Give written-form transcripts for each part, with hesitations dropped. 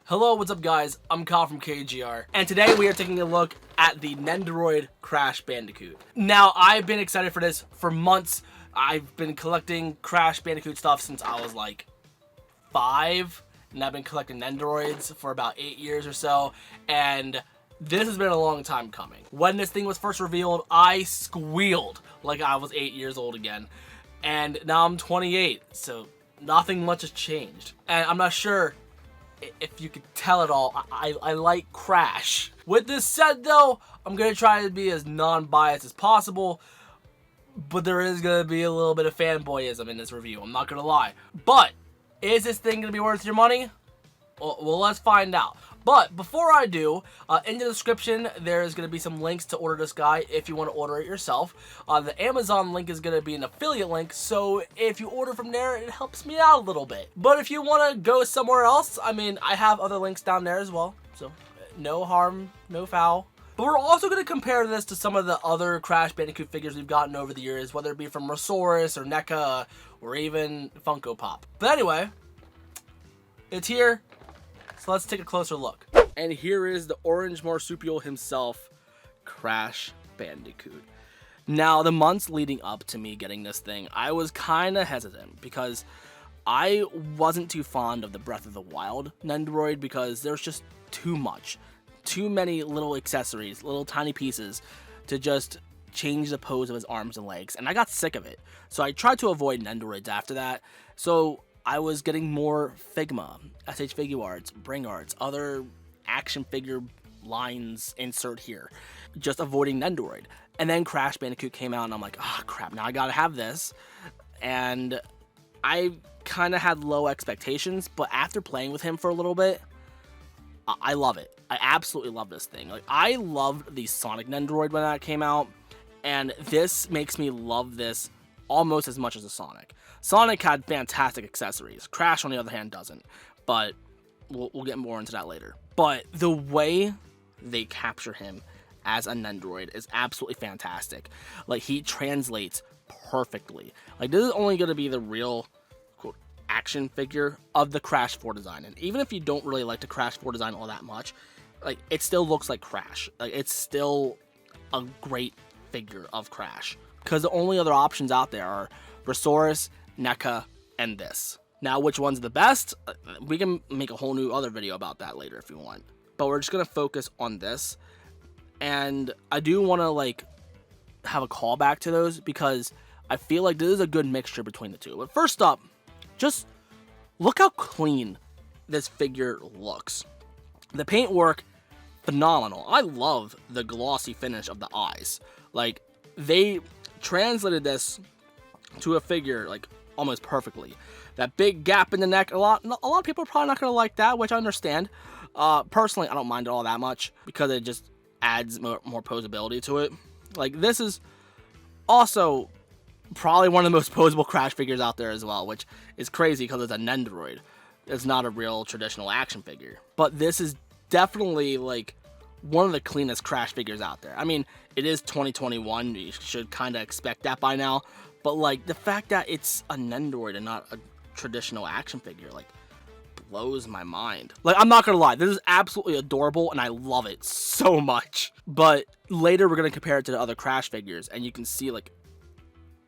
Hello, what's up guys? I'm Kyle from KGR, and today we are taking a look at the Nendoroid Crash Bandicoot. Now, I've been excited for this for months. I've been collecting Crash Bandicoot stuff since I was like 5, and I've been collecting Nendoroids for about 8 years or so, and this has been a long time coming. When this thing was first revealed, I squealed like I was 8 years old again, and now I'm 28, so nothing much has changed. And I'm not sure if you could tell it all, I like Crash. With this said though, I'm going to try to be as non-biased as possible, but there is going to be a little bit of fanboyism in this review, I'm not going to lie. But, is this thing going to be worth your money? Well, let's find out. But before I do, in the description, there is going to be some links to order this guy if you want to order it yourself. The Amazon link is going to be an affiliate link, so if you order from there, it helps me out a little bit. But if you want to go somewhere else, I mean, I have other links down there as well, so no harm, no foul. But we're also going to compare this to some of the other Crash Bandicoot figures we've gotten over the years, whether it be from Resource or NECA or even Funko Pop. But anyway, it's here. So let's take a closer look. And here is the orange marsupial himself, Crash Bandicoot. Now, the months leading up to me getting this thing, I was kind of hesitant because I wasn't too fond of the Breath of the Wild Nendoroid because there's just too much. Too many little accessories, little tiny pieces to just change the pose of his arms and legs. And I got sick of it. So I tried to avoid Nendoroids after that. So I was getting more Figma, SH Figuarts, Bring Arts, other action figure lines insert here, just avoiding Nendoroid. And then Crash Bandicoot came out and I'm like, oh crap, now I gotta have this. And I kind of had low expectations, but after playing with him for a little bit, I love it. I absolutely love this thing. Like, I loved the Sonic Nendoroid when that came out, and this makes me love this almost as much as the Sonic. Sonic had fantastic accessories. Crash, on the other hand, doesn't. But we'll get more into that later. But the way they capture him as a Nendoroid is absolutely fantastic. Like, he translates perfectly. Like, this is only going to be the real, quote, action figure of the Crash 4 design. And even if you don't really like the Crash 4 design all that much, like, it still looks like Crash. Like, it's still a great figure of Crash. Because the only other options out there are Resource, NECA, and this. Now, which one's the best? We can make a whole new other video about that later if you want. But we're just going to focus on this. And I do want to, like, have a callback to those because I feel like this is a good mixture between the two. But first up, just look how clean this figure looks. The paintwork, phenomenal. I love the glossy finish of the eyes. Like, they translated this to a figure like almost perfectly. That big gap in the neck, a lot of people are probably not going to like that, which I understand. Personally, I don't mind it all that much because it just adds more posability to it. Like, this is also probably one of the most posable Crash figures out there as well, which is crazy because it's a Nendoroid. It's not a real traditional action figure. But this is definitely like one of the cleanest Crash figures out there. I mean, it is 2021, you should kind of expect that by now, but like, the fact that it's a Nendoroid and not a traditional action figure, like, blows my mind. Like, I'm not gonna lie, this is absolutely adorable and I love it so much. But later we're gonna compare it to the other Crash figures and you can see like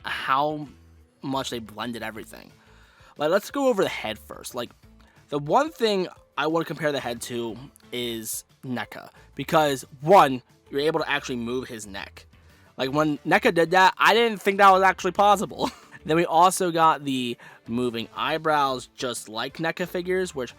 how much they blended everything. Like, let's go over the head first. Like, the one thing I want to compare the head to is NECA, because one, you're able to actually move his neck. Like, when NECA did that, I didn't think that was actually possible. Then we also got the moving eyebrows, just like NECA figures, which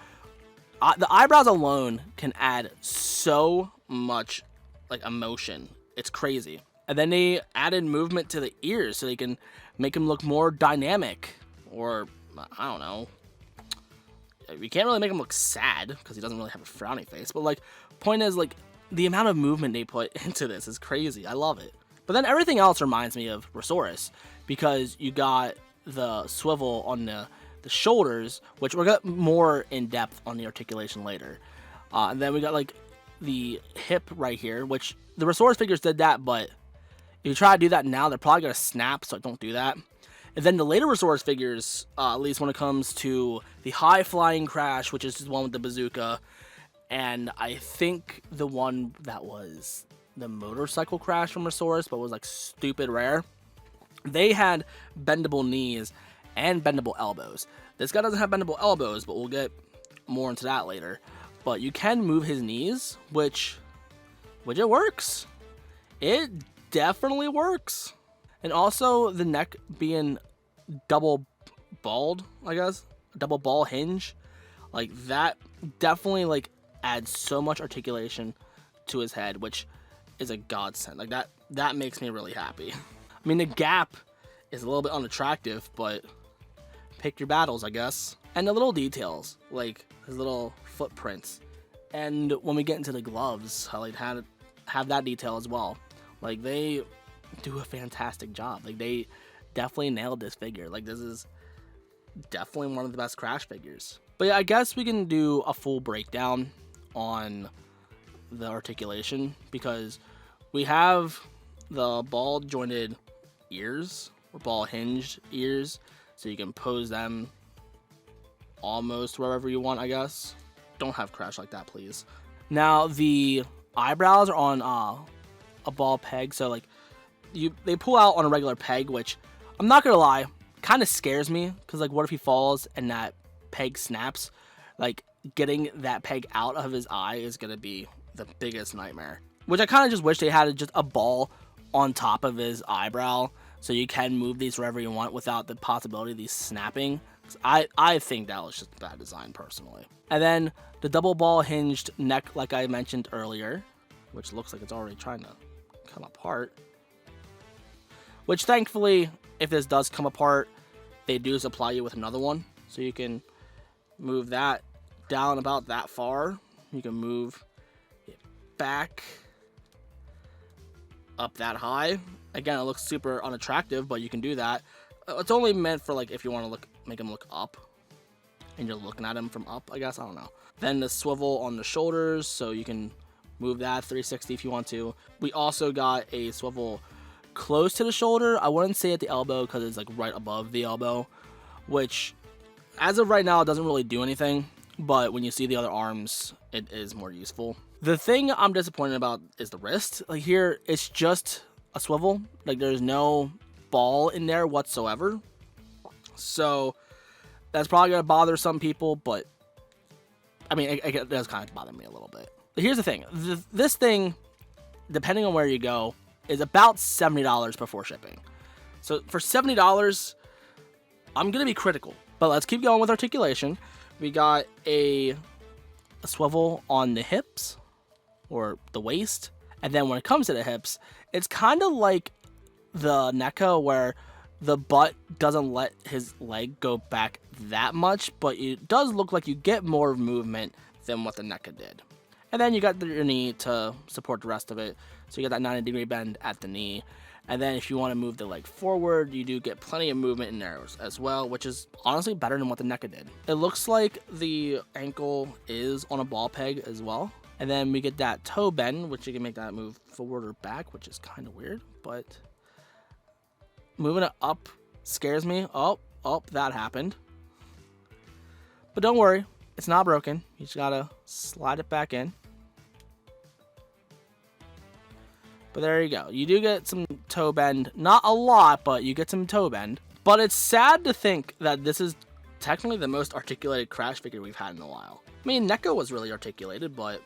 the eyebrows alone can add so much like emotion. It's crazy. And then they added movement to the ears so they can make him look more dynamic, or I don't know. You can't really make him look sad because he doesn't really have a frowny face, but like, point is, like, the amount of movement they put into this is crazy. I love it. But then everything else reminds me of Resource because you got the swivel on the shoulders, which we'll get more in depth on the articulation later. And then we got like the hip right here, which the Resource figures did that, but if you try to do that now, they're probably going to snap, so don't do that. And then the later Resource figures, at least when it comes to the high-flying Crash, which is the one with the bazooka, And I think the one that was the motorcycle crash from Resource, but was like stupid rare, they had bendable knees and bendable elbows. This guy doesn't have bendable elbows, but we'll get more into that later. But you can move his knees, which it works. It definitely works. And also the neck being double balled, I guess, double ball hinge, like that definitely like adds so much articulation to his head, which is a godsend. Like that makes me really happy. I mean, the gap is a little bit unattractive, but pick your battles, I guess. And the little details, like his little footprints. And when we get into the gloves, I like have that detail as well. Like, they do a fantastic job. Like, they definitely nailed this figure. Like, this is definitely one of the best Crash figures. But yeah, I guess we can do a full breakdown on the articulation, because we have the ball jointed ears, or ball hinged ears, so you can pose them almost wherever you want, I guess. Don't have Crash like that, please. Now, the eyebrows are on a ball peg, so like they pull out on a regular peg, which I'm not gonna lie, kind of scares me, because like what if he falls and that peg snaps? Like, getting that peg out of his eye is gonna be the biggest nightmare. Which I kind of just wish they had just a ball on top of his eyebrow, so you can move these wherever you want without the possibility of these snapping. I think that was just bad design, personally. And then the double ball hinged neck, like I mentioned earlier, which looks like it's already trying to come apart. Which, thankfully, if this does come apart, they do supply you with another one, so you can move that down about that far. You can move it back up that high. Again, it looks super unattractive, but you can do that. It's only meant for like if you want to make him look up, and you're looking at him from up, I guess. I don't know. Then the swivel on the shoulders, so you can move that 360 if you want to. We also got a swivel close to the shoulder. I wouldn't say at the elbow, because it's like right above the elbow, which as of right now it doesn't really do anything, but when you see the other arms, it is more useful. The thing I'm disappointed about is the wrist. Like, here it's just a swivel, like there's no ball in there whatsoever, so that's probably gonna bother some people, but I mean, it does kind of bother me a little bit. But here's the thing, this thing, depending on where you go, is about $70 before shipping. So for $70, I'm gonna be critical. But let's keep going with articulation. We got a swivel on the hips, or the waist, and then when it comes to the hips, it's kind of like the NECA, where the butt doesn't let his leg go back that much, but it does look like you get more movement than what the NECA did. And then you got your knee to support the rest of it, so you got that 90-degree bend at the knee. And then if you want to move the leg forward, you do get plenty of movement in there as well, which is honestly better than what the NECA did. It looks like the ankle is on a ball peg as well. And then we get that toe bend, which you can make that move forward or back, which is kind of weird, but moving it up scares me. Oh, that happened. But don't worry, it's not broken. You just gotta slide it back in. But there you go. You do get some toe bend. Not a lot, but you get some toe bend. But it's sad to think that this is technically the most articulated Crash figure we've had in a while. I mean, NECA was really articulated, but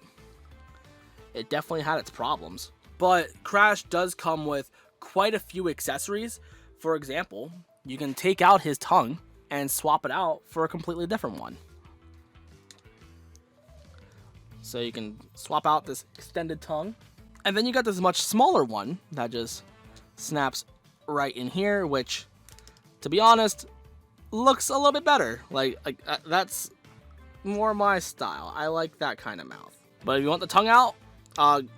it definitely had its problems. But Crash does come with quite a few accessories. For example, you can take out his tongue and swap it out for a completely different one. So you can swap out this extended tongue. And then you got this much smaller one that just snaps right in here, which, to be honest, looks a little bit better. Like that's more my style. I like that kind of mouth. But if you want the tongue out,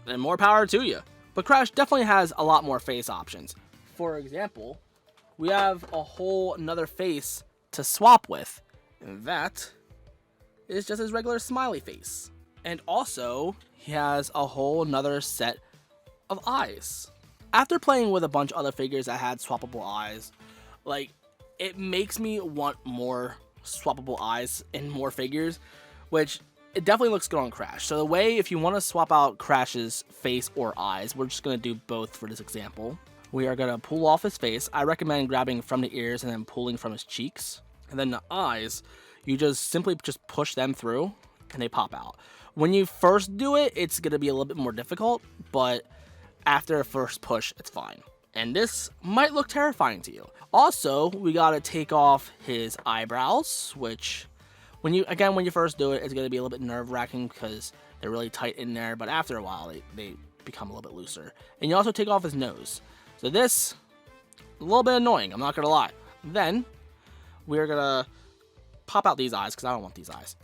then more power to you. But Crash definitely has a lot more face options. For example, we have a whole another face to swap with, and that is just his regular smiley face. And also, he has a whole nother set of eyes. After playing with a bunch of other figures that had swappable eyes, like, it makes me want more swappable eyes in more figures, which it definitely looks good on Crash. So the way, if you want to swap out Crash's face or eyes, we're just going to do both for this example. We are going to pull off his face. I recommend grabbing from the ears and then pulling from his cheeks. And then the eyes, you just simply just push them through and they pop out. When you first do it, it's going to be a little bit more difficult, but after a first push, it's fine. And this might look terrifying to you. Also, we got to take off his eyebrows, which when you first do it, it's going to be a little bit nerve-wracking because they're really tight in there, but after a while, they become a little bit looser. And you also take off his nose. So this, a little bit annoying, I'm not going to lie. Then, we're going to pop out these eyes, because I don't want these eyes.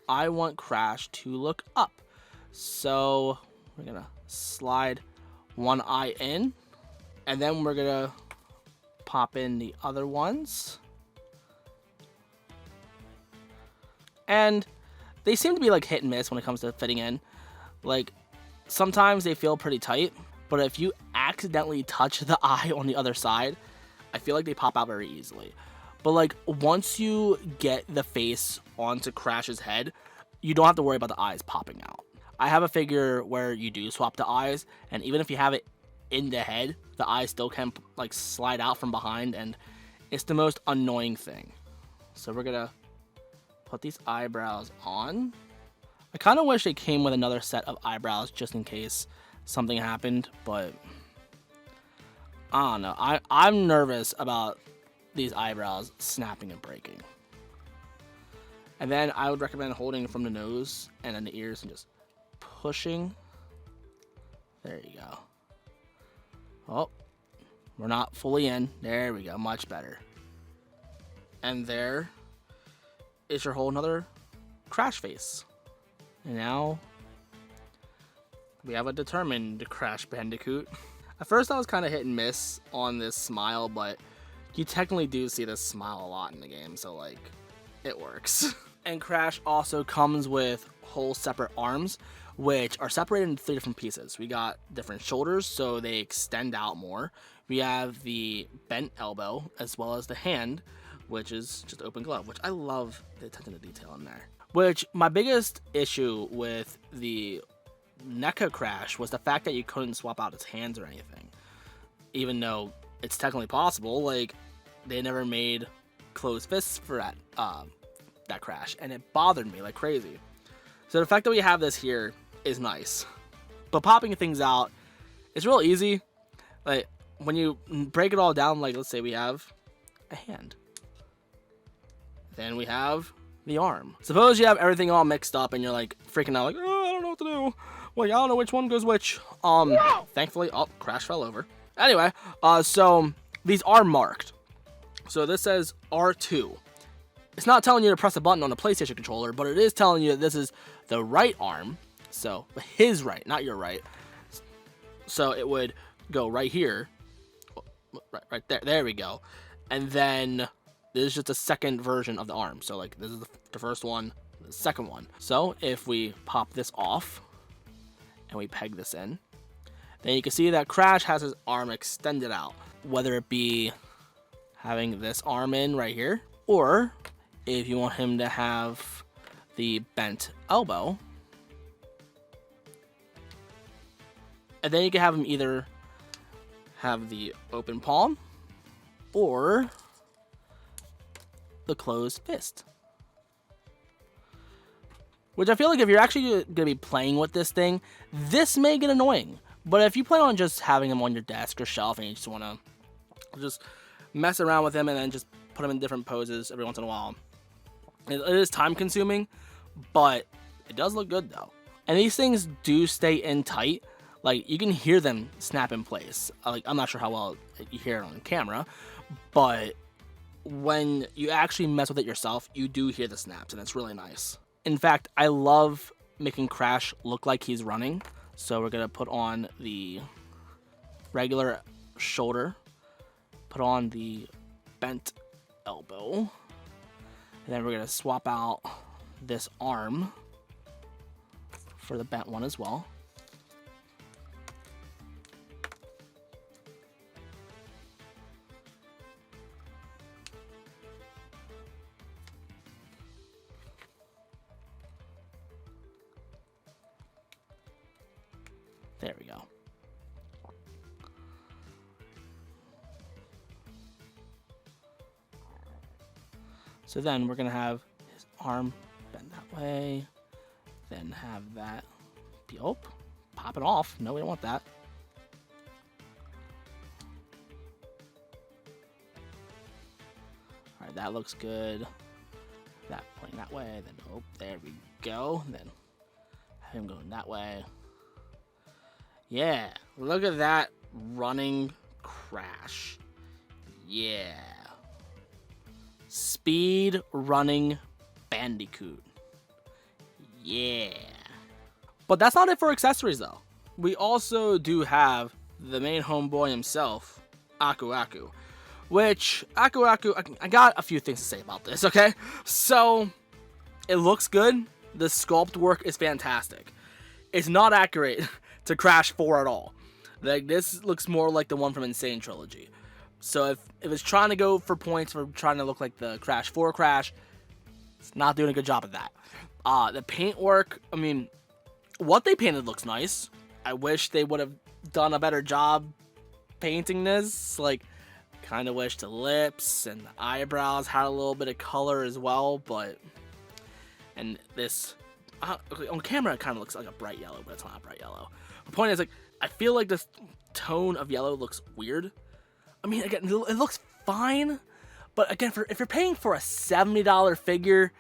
I want Crash to look up. So, we're going to slide one eye in, and then we're going to pop in the other ones. And they seem to be like hit and miss when it comes to fitting in. Like, sometimes they feel pretty tight, but if you accidentally touch the eye on the other side, I feel like they pop out very easily. But like, once you get the face onto Crash's head, you don't have to worry about the eyes popping out. I have a figure where you do swap the eyes, and even if you have it in the head, the eyes still can like slide out from behind, and it's the most annoying thing. So we're gonna put these eyebrows on. I kind of wish they came with another set of eyebrows just in case something happened, but I don't know. I'm nervous about these eyebrows snapping and breaking. And then I would recommend holding from the nose and then the ears and just pushing. There you go. Oh, we're not fully in. There we go. Much better. And there is your whole another Crash face. And now we have a determined Crash Bandicoot. At first I was kind of hit and miss on this smile, but you technically do see this smile a lot in the game, so like, it works. And Crash also comes with whole separate arms, which are separated into 3 different pieces. We got different shoulders, so they extend out more. We have the bent elbow, as well as the hand, which is just open glove, which I love the attention to detail in there. Which, my biggest issue with the NECA Crash was the fact that you couldn't swap out his hands or anything. Even though it's technically possible, like, they never made closed fists for that Crash, and it bothered me like crazy. So the fact that we have this here is nice. But popping things out is real easy. Like, when you break it all down, like, let's say we have a hand. Then we have the arm. Suppose you have everything all mixed up and you're like freaking out, like, oh, I don't know what to do. Well, I don't know which one goes which. Thankfully, oh, Crash fell over. Anyway, so these are marked. So this says R2. It's not telling you to press a button on a PlayStation controller, but it is telling you that this is the right arm. So his right, not your right. So it would go right here, right there. There we go. And then this is just a second version of the arm. So like, this is the first one, the second one. So if we pop this off and we peg this in, then you can see that Crash has his arm extended out, whether it be having this arm in right here, or if you want him to have the bent elbow. And then you can have him either have the open palm or the closed fist. Which I feel like if you're actually going to be playing with this thing, this may get annoying. But if you plan on just having him on your desk or shelf and you just want to just mess around with him and then just put him in different poses every once in a while, it is time consuming, but it does look good though. And these things do stay in tight. Like, you can hear them snap in place. Like, I'm not sure how well you hear it on camera, but when you actually mess with it yourself, you do hear the snaps, and it's really nice. In fact, I love making Crash look like he's running. So we're gonna put on the regular shoulder, put on the bent elbow, and then we're gonna swap out this arm for the bent one as well. There we go. So then we're going to have his arm bend that way. Then have that be, oh, pop it off. No, we don't want that. All right, that looks good. That pointing that way. Then, oh, there we go. Then have him going that way. Yeah, look at that running Crash. Yeah. Speed running Bandicoot. Yeah. But that's not it for accessories, though. We also do have the main homeboy himself, Aku Aku. Which, Aku Aku, I got a few things to say about this, okay? So, it looks good. The sculpt work is fantastic. It's not accurate to Crash 4 at all. Like, this looks more like the one from Insane Trilogy. So if it's trying to go for points for trying to look like the Crash 4 Crash, it's not doing a good job of that. The paint work, I mean, what they painted looks nice. I wish they would have done a better job painting this. Like, kind of wish the lips and the eyebrows had a little bit of color as well, but... And this... on camera, it kind of looks like a bright yellow, but it's not a bright yellow. The point is, like, I feel like this tone of yellow looks weird. I mean, again, it looks fine, but again, if you're paying for a $70 figure,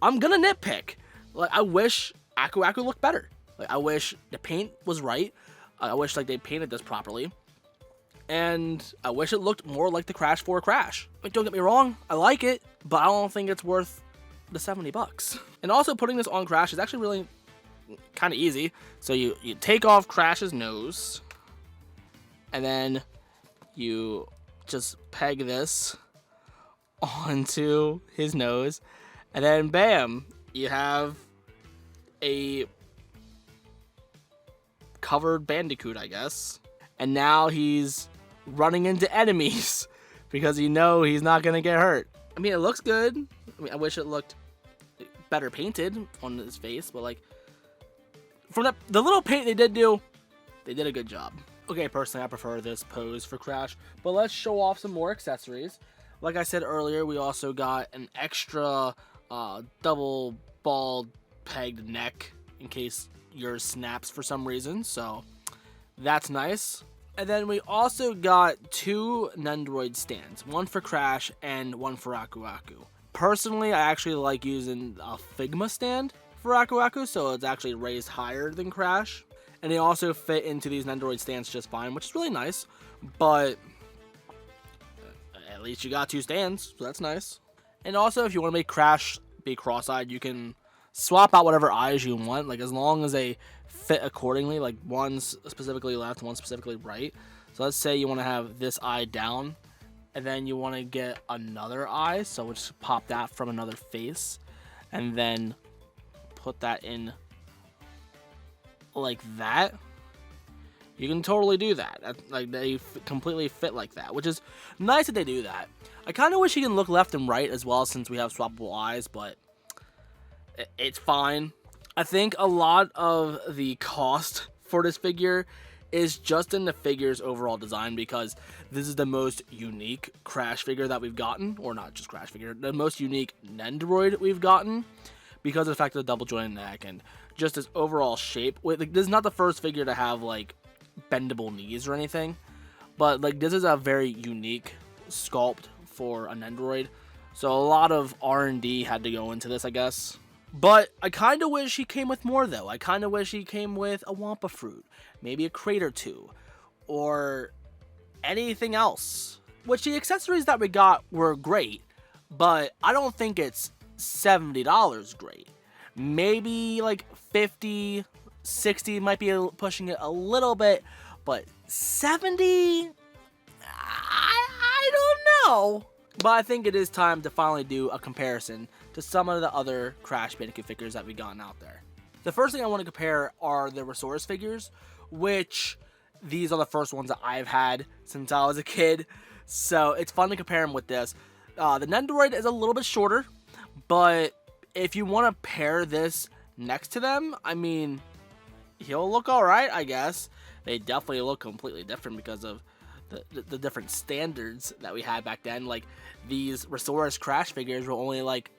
I'm gonna nitpick. Like, I wish Aku Aku looked better. Like, I wish the paint was right. I wish, like, they painted this properly. And I wish it looked more like the Crash 4 Crash. Like, don't get me wrong, I like it, but I don't think it's worth the $70. And also, putting this on Crash is actually really kind of easy. So you take off Crash's nose, and then you just peg this onto his nose, and then bam, you have a covered Bandicoot, I guess. And now he's running into enemies because you know he's not gonna get hurt. I mean, it looks good. I mean, I wish it looked better painted on his face, but like, from the little paint they did do, they did a good job. Okay, personally, I prefer this pose for Crash, but let's show off some more accessories. Like I said earlier, we also got an extra double ball pegged neck in case yours snaps for some reason, so that's nice. And then we also got two Nendoroid stands, one for Crash and one for Aku Aku. Personally, I actually like using a Figma stand for Aku Aku, so it's actually raised higher than Crash. And they also fit into these Nendoroid stands just fine, which is really nice. But at least you got two stands, so that's nice. And also, if you want to make Crash be cross-eyed, you can swap out whatever eyes you want, like as long as they fit accordingly, like one's specifically left, one's specifically right. So let's say you want to have this eye down, and then you want to get another eye, so we'll just pop that from another face, and then put that in like that. You can totally do that. Like, they completely fit like that, which is nice that they do that. I kind of wish you can look left and right as well, since we have swappable eyes, but it's fine. I think a lot of the cost for this figure is just in the figure's overall design, because this is the most unique Crash figure that we've gotten, or not just Crash figure, the most unique Nendoroid we've gotten, because of the fact of the double jointed neck and just this overall shape. Like, this is not the first figure to have like bendable knees or anything, but like, this is a very unique sculpt for a Nendoroid, so a lot of R&D had to go into this, I guess. But I kind of wish he came with more, though. I kind of wish he came with a Wampa fruit, maybe a crate or two, or anything else. Which, the accessories that we got were great, but I don't think it's $70 great. Maybe like 50, 60 might be pushing it a little bit, but 70? I don't know. But I think it is time to finally do a comparison to some of the other Crash Bandicoot figures that we've gotten out there. The first thing I want to compare are the Resource figures, which these are the first ones that I've had since I was a kid, so it's fun to compare them with this. The Nendoroid is a little bit shorter, but if you want to pair this next to them, I mean, he'll look alright, I guess. They definitely look completely different because of the different standards that we had back then. Like, these Resource Crash figures were only like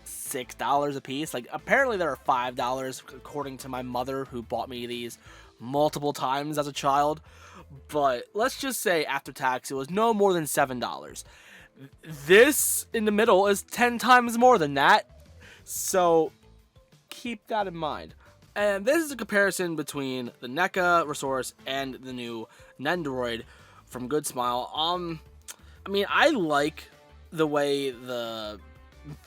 $6 a piece. Like, apparently they were $5 according to my mother, who bought me these multiple times as a child. But let's just say after tax it was no more than $7. This in the middle is 10 times more than that, so keep that in mind. And this is a comparison between the NECA Resource and the new Nendoroid from Good Smile. I mean, I like the way the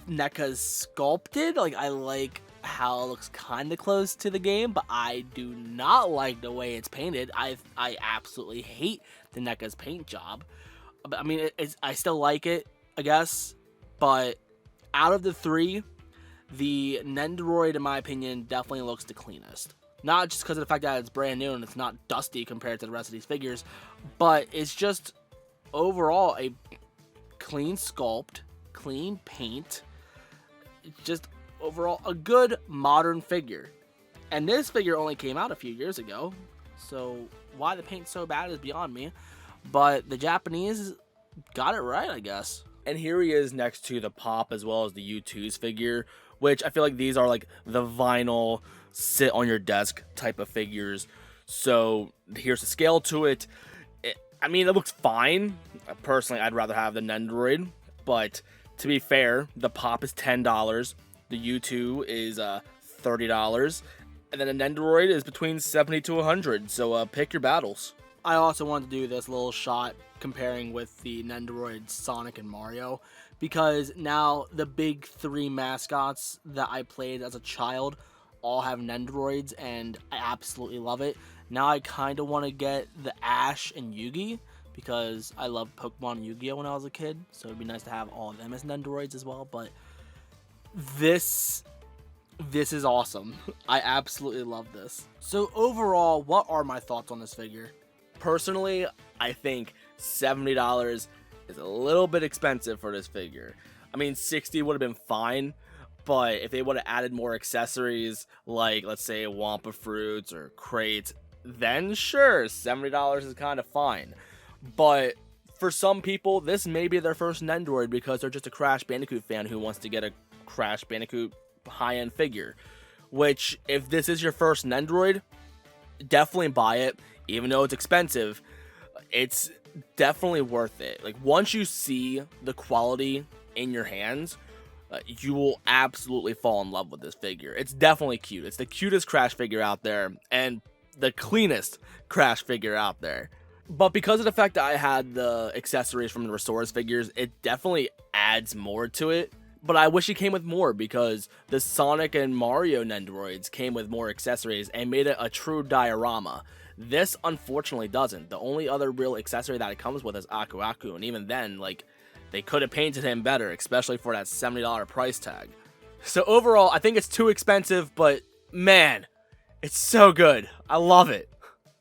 NECA's sculpted. Like, I like how it looks kind of close to the game, but I do not like the way it's painted. I absolutely hate the NECA's paint job. I mean, I still like it, I guess, but out of the three, the Nendoroid, in my opinion, definitely looks the cleanest. Not just because of the fact that it's brand new and it's not dusty compared to the rest of these figures, but it's just overall a clean sculpt, clean paint, just overall a good modern figure. And this figure only came out a few years ago, so why the paint's so bad is beyond me. But the Japanese got it right, I guess. And here he is next to the Pop as well as the U2's figure, which I feel like these are like the vinyl sit on your desk type of figures. So here's the scale to it. I mean, it looks fine. Personally, I'd rather have the Nendoroid, but to be fair, the Pop is $10, the U2 is $30, and then the Nendoroid is between $70 to $100. So pick your battles. I also wanted to do this little shot comparing with the Nendoroid, Sonic, and Mario, because now the big three mascots that I played as a child all have Nendoroids, and I absolutely love it. Now I kind of want to get the Ash and Yugi, because I loved Pokemon and Yu-Gi-Oh when I was a kid, so it'd be nice to have all of them as Nendoroids as well. But this is awesome. I absolutely love this. So overall, what are my thoughts on this figure? Personally, I think $70 is a little bit expensive for this figure. I mean, $60 would have been fine, but if they would have added more accessories, like, let's say, Wampa Fruits or crates, then sure, $70 is kind of fine. But for some people, this may be their first Nendoroid because they're just a Crash Bandicoot fan who wants to get a Crash Bandicoot high-end figure. Which, if this is your first Nendoroid, definitely buy it. Even though it's expensive, it's definitely worth it. Like, once you see the quality in your hands, you will absolutely fall in love with this figure. It's definitely cute. It's the cutest Crash figure out there, and the cleanest Crash figure out there. But because of the fact that I had the accessories from the Resource figures, it definitely adds more to it. But I wish it came with more, because the Sonic and Mario Nendoroids came with more accessories and made it a true diorama. This unfortunately doesn't. The only other real accessory that it comes with is Aku Aku, and even then, like, they could have painted him better, especially for that $70 price tag. So overall, I think it's too expensive, but man, it's so good. I love it.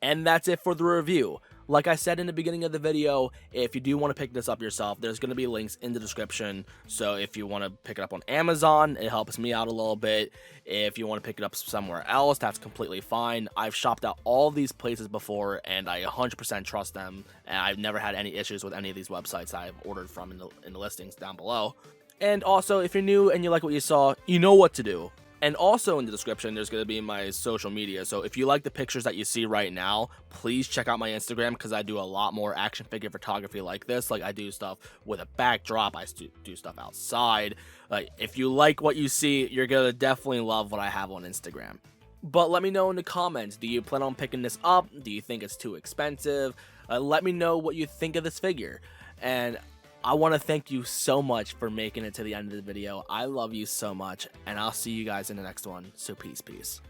And that's it for the review. Like I said in the beginning of the video, if you do want to pick this up yourself, there's going to be links in the description. So if you want to pick it up on Amazon, it helps me out a little bit. If you want to pick it up somewhere else, that's completely fine. I've shopped at all these places before, and I 100% trust them. And I've never had any issues with any of these websites I've ordered from in the listings down below. And also, if you're new and you like what you saw, you know what to do. And also in the description, there's going to be my social media. So if you like the pictures that you see right now, please check out my Instagram, because I do a lot more action figure photography like this. Like, I do stuff with a backdrop. I do stuff outside. Like, if you like what you see, you're going to definitely love what I have on Instagram. But let me know in the comments. Do you plan on picking this up? Do you think it's too expensive? Let me know what you think of this figure. And I want to thank you so much for making it to the end of the video. I love you so much, and I'll see you guys in the next one. So peace.